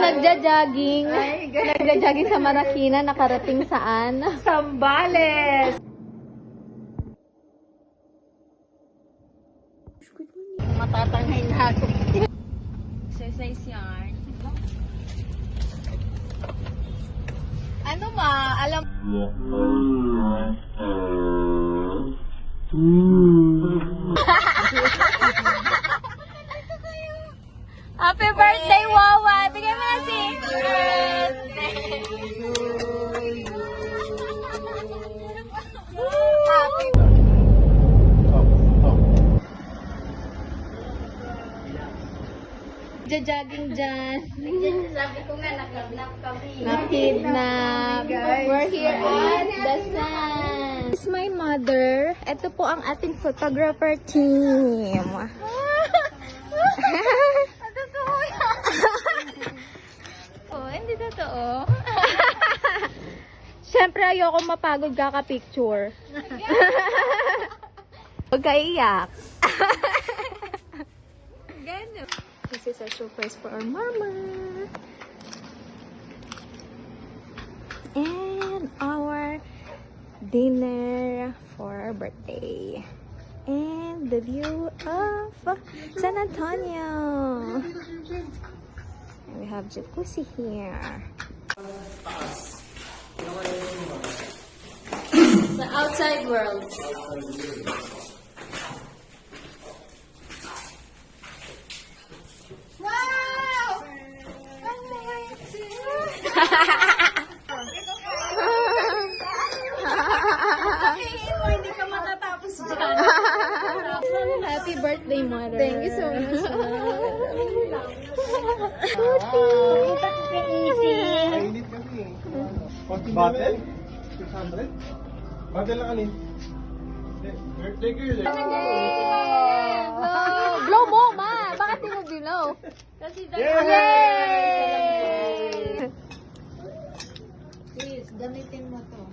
nagja-jogging. Nagja-jogging sa Marikina, nakarating saan? Sambales! Matatangay na ako. Exercise yarn. Ano ma? Alam Happy birthday, Wawa! Bigyan mo na si Happy jogging dyan. Sabi ko nga, nakidnap kami. Nakidnap. We're here at the sun. This is my mother. Ito po ang ating photographer team. Totoo yan. Oh, hindi totoo. Siyempre, ayoko mapagod kaka-picture. Huwag ka iyak. Gano'n. This is a surprise for our mama. And our dinner for our birthday. And the view of San Antonio. And we have jacuzzi here. The outside world. Hindi ka matatapos dyan. Happy birthday, mother. Thank you so much. Mainit kami eh. Bottle? 600? Bottle lang alin? Birthday girl eh. Blow mo, ma! Bakit di mo bilaw? Yay! Please, gamitin mo to.